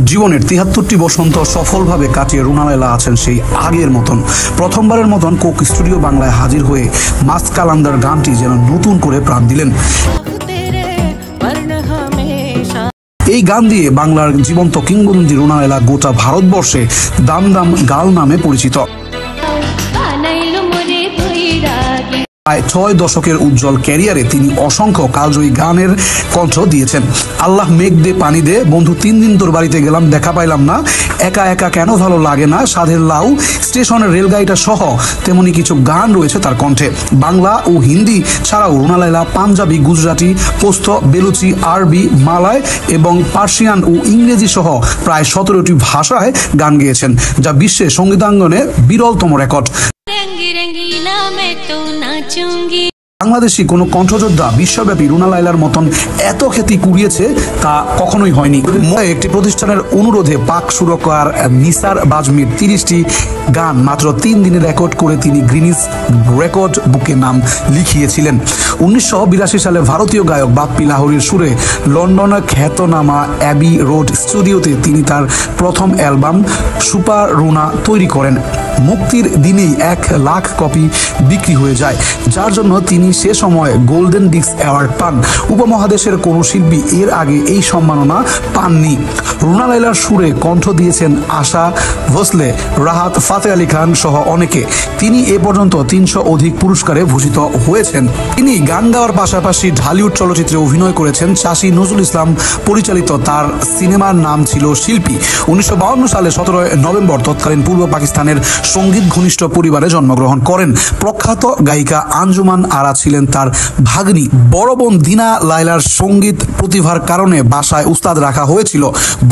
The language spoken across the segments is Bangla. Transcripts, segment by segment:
জীবনের ৭৩টি বসন্ত সফলভাবে কাটিয়ে রুনা লায়লা আছেন সেই আগের মতন। প্রথমবারের মতন কোক স্টুডিও বাংলায় হাজির হয়ে মাস্ক কালান্দার গানটি যেন নতুন করে প্রাণ দিলেন। এই গান দিয়ে বাংলার জীবন্ত কিংবদন্তি রুনা লায়লা গোটা ভারতবর্ষে দাম দাম গার্ল নামে পরিচিত। প্রায় ৬ দশকের উজ্জ্বল ক্যারিয়ারে তিনি অসংখ্য কালজয়ী গানের কণ্ঠ দিয়েছেন। আল্লাহ মেঘ দে পানি দে, বন্ধু ৩ দিন তোর বাড়িতে গেলাম দেখা পাইলাম না, একা একা কেন ভালো লাগে না, সাধের লাউ, স্টেশনের রেলগাড়িটা সহ তেমনি কিছু গান রয়েছে তার কণ্ঠে। বাংলা ও হিন্দি ছাড়াও রুনা লায়লা পাঞ্জাবি, গুজরাটি, পোস্ত, বেলুচি, আরবি, মালয় এবং পার্সিয়ান ও ইংরেজি সহ প্রায় ১৭টি ভাষায় গান গেয়েছেন, যা বিশ্বে সঙ্গীতাঙ্গনে বিরলতম রেকর্ড। বাংলাদেশি কোনো কণ্ঠযোদ্ধা বিশ্বব্যাপী রুনা লায়লার মতন এত খ্যাতি কুড়িয়েছে তা কখনোই হয়নি। একটি প্রতিষ্ঠানের অনুরোধে পাক সুরকার নিসার বাজমির ৩০টি গান মাত্র ৩ দিনে রেকর্ড করে তিনি গ্রিনিস রেকর্ড বুকে নাম লিখিয়েছিলেন। ১৯৮২ সালে ভারতীয় গায়ক বাপ্পি লাহিড়ীর সুরে লন্ডনের খ্যাতনামা অ্যাবি রোড স্টুডিওতে তিনি তার প্রথম অ্যালবাম সুপার রুনা তৈরি করেন। মুক্তির দিনেই ১ লাখ কপি বিক্রি হয়ে যায়, যার জন্য তিনি সে সময় গোল্ডেন ডিস্ক অ্যাওয়ার্ড পান। উপমহাদেশের কোনো শিল্পী এর আগে এই সম্মাননা পাননি। রুনা লায়লার সুরে কণ্ঠ দিয়েছেন আশা ভোসলে, রাহাত ফাতে আলী খান সহ অনেকে। তিনি এ পর্যন্ত ৩০০ অধিক পুরস্কারে ভূষিত হয়েছেন। তিনি গান গাওয়ার পাশাপাশি ঢালিউড চলচ্চিত্রে অভিনয় করেছেন। চাষী নজরুল ইসলাম পরিচালিত তার সিনেমার নাম ছিল শিল্পী। ১৯৫২ সালে ১৭ নভেম্বর তৎকালীন পূর্ব পাকিস্তানের সঙ্গীত ঘনিষ্ঠ পরিবারে জন্মগ্রহণ করেন। প্রখ্যাত গায়িকা আঞ্জুমান আরা ছিলেন তার ভাগ্নি। বড় বোন দিনা লায়লার সঙ্গীত প্রতিভার কারণে বাসায় উস্তাদ রাখা হয়েছিল।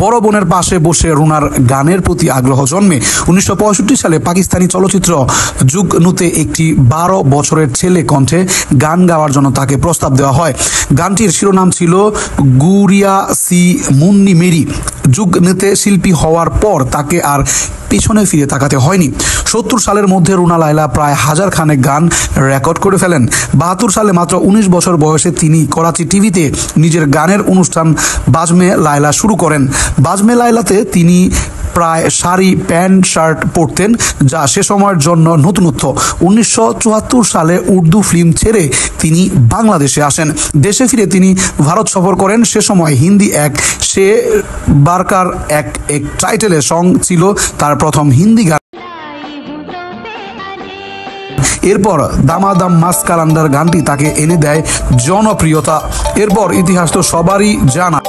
বড় বোনের পাশে বসে রুনার গানের প্রতি আগ্রহ জন্মে। ১৯৬৫ সালে পাকিস্তানি চলচ্চিত্র জুগনুতে একটি ১২ বছরের ছেলে কণ্ঠে গান গাওয়ার জন্য তাকে প্রস্তাব দেওয়া হয়। গানটির শিরোনাম ছিল গুরিয়া সি মুন্নি মেরি। জুগনুতে শিল্পী হওয়ার পর তাকে আর পিছনে ফিরে তাকাতে হয়নি। ৭০ সালের মধ্যে রুনা লায়লা প্রায় ১০০০ খানেক গান রেকর্ড করে ফেলেন। ৭২ সালে মাত্র ১৯ বছর বয়সে তিনি করাচি টিভিতে নিজের গানের অনুষ্ঠান বাজমে লায়লা শুরু করেন। বাজমে লায়লাতে তিনি প্রায় শাড়ি, প্যান্ট, শার্ট পরতেন, যা সে সময়ের জন্য নতুনত্ব। ১৯৭৪ সালে উর্দু ফিল্ম ছেড়ে তিনি বাংলাদেশে আসেন। দেশে ফিরে তিনি ভারত সফর করেন। সে সময় হিন্দি এক সে বারকার এক টাইটেলের সং ছিল তার প্রথম হিন্দি গান। এরপর দামাদাম মাস্ক কালান্দার গানটি তাকে এনে দেয় জনপ্রিয়তা। এরপর ইতিহাস তো সবারই জানা।